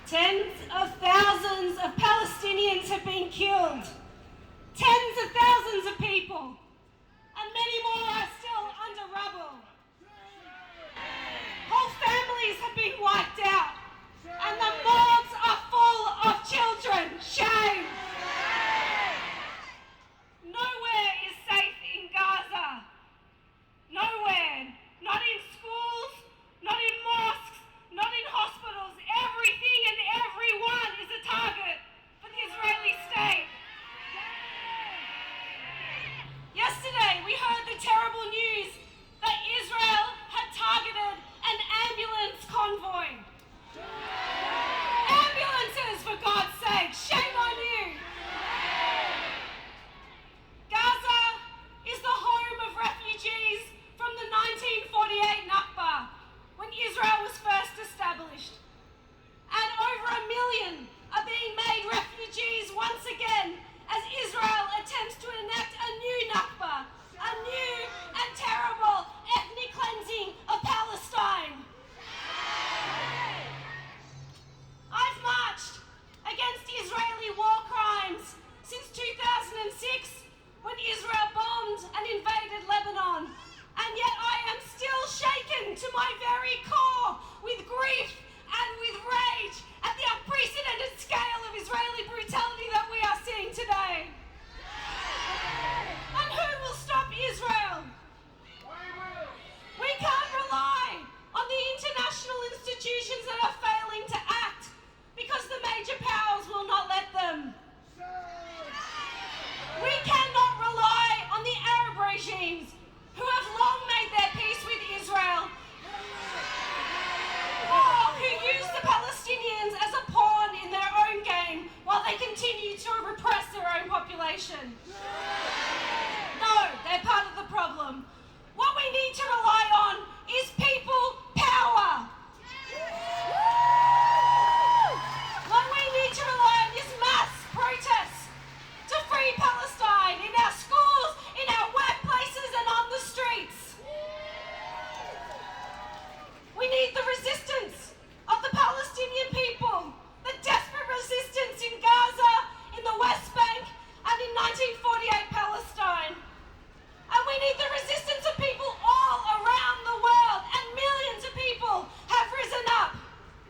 Tens of thousands of Palestinians have been killed. Tens of thousands of people. And many more are still under rubble. Whole families have been wiped out. And the morgues are full of children. Shame! Nowhere is safe in Gaza. Nowhere. Not in schools, not in mosques, not in hospitals. Everything and everyone is a target for the Israeli state. Yesterday we heard the terrible news that Israel had targeted an ambulance convoy. Ambulances, for God's sake! Shame on you! Gaza is the home of refugees from the 1948 Nakba, when Israel was first established. And over 1 million are being made refugees once again as Israel attempts to enact a new Nakba, a new and terrible ethnic cleansing of Palestine. I've marched against Israeli war crimes since 2006, when Israel bombed and invaded Lebanon. And yet I am still shaken to my very core with grief and with rage at the unprecedented scale of Israeli brutality that we are seeing today. And who will stop Israel? We can't rely on the international institutions that are failing to act because the major powers will not let them. We cannot rely on the Arab regimes who have long made their peace with Israel, or who use the Palestinians as a pawn in their own game while they continue to repress their own population. No, they're part of the problem. What we need to rely on is people power. What we need to rely on is mass protests to free Palestine in our schools, in our workplaces and on the streets. We need the resistance of the Palestinian people, the desperate resistance in Gaza, in the West Bank and in 1948 Palestine. And we need the resistance of people all around the world, and millions of people have risen up.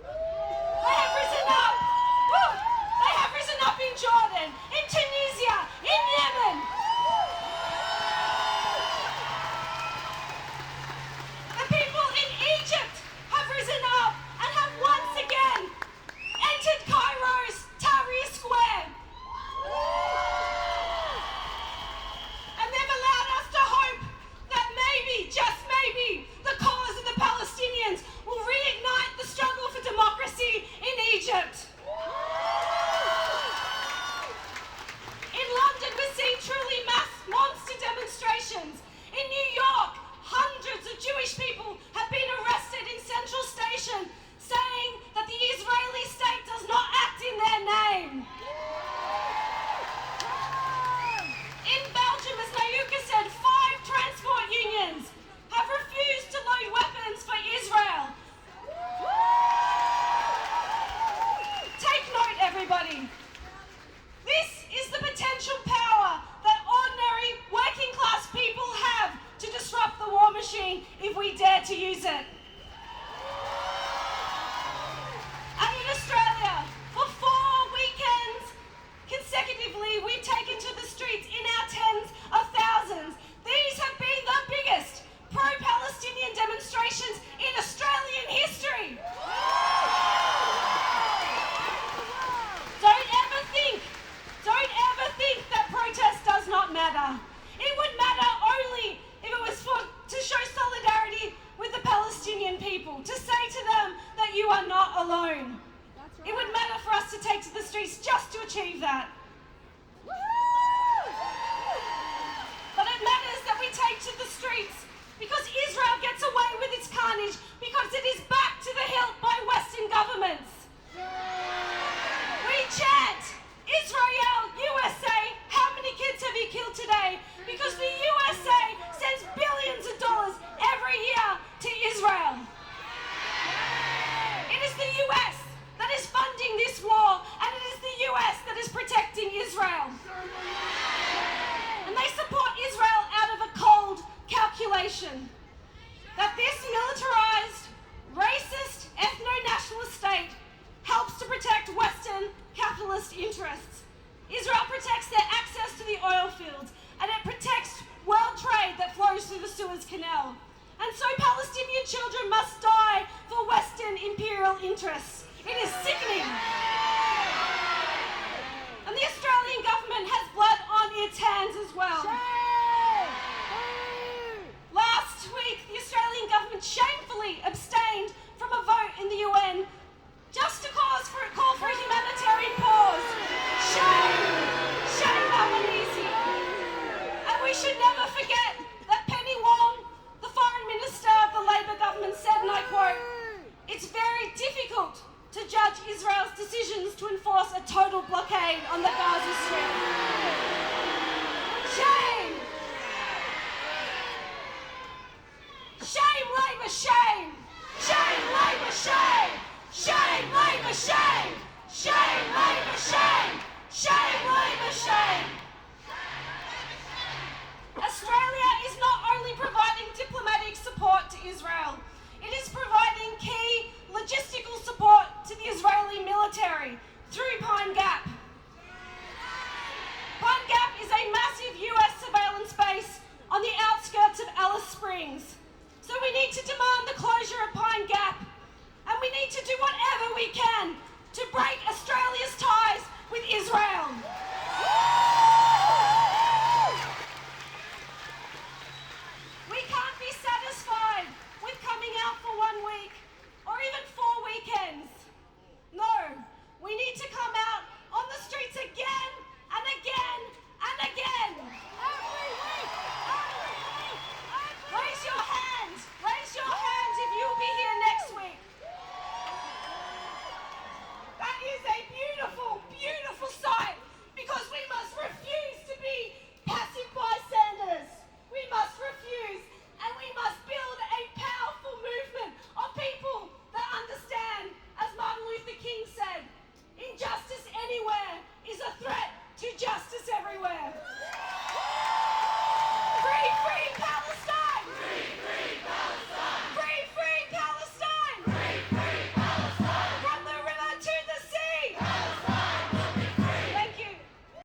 They have risen up. Woo! They have risen up in Jordan, in Tunisia, in Yemen. The people in Egypt have risen up and have once again entered Cairo's Tahrir Square. And they've allowed us to hope that maybe, just maybe, the cause of the Palestinians will reignite the struggle for democracy in Egypt. In London, we've seen truly mass monster demonstrations. In New York, hundreds of Jewish people have been arrested in Central Station, saying that the Israeli state does not act in their name. In Belgium, as Nayuka said, 5 transport unions have refused to load weapons for Israel. Take note, everybody. This is the potential power that ordinary working class people have to disrupt the war machine if we dare to use it. And in Australia, for 4 weekends consecutively, we've taken to the streets in our tens of thousands. These have been the biggest pro-Palestinian demonstrations in Australian history. Don't ever think that protest does not matter. It would matter only if it was to show solidarity with the Palestinian people, to say to them that you are not alone. Right. It would matter for us to take to the streets just to achieve that. But it matters that we take to the streets because Israel gets away with its carnage because it is backed to the hilt by Western governments. We chant, Israel, USA, how many kids have you killed today? Because the USA sends billions of dollars every year to Israel. It is the US that is funding It is sickening. And the Australian government has blood on its hands as well. Last week, the Australian government shamefully abstained from a vote in the UN just to call for a humanitarian pause. Shame! Shame Albanese! And we should never forget that Penny Wong, the Foreign Minister of the Labor government, said, and I quote, "It's very difficult to judge Israel's decisions to enforce a total blockade on the Gaza Strip." Shame! Shame, Labor, shame! Shame, Labor, shame! Shame, Labor, shame! Shame, Labor, shame! Shame, Labor, shame! Australia is not only providing diplomatic support to Israel, it is providing key logistical support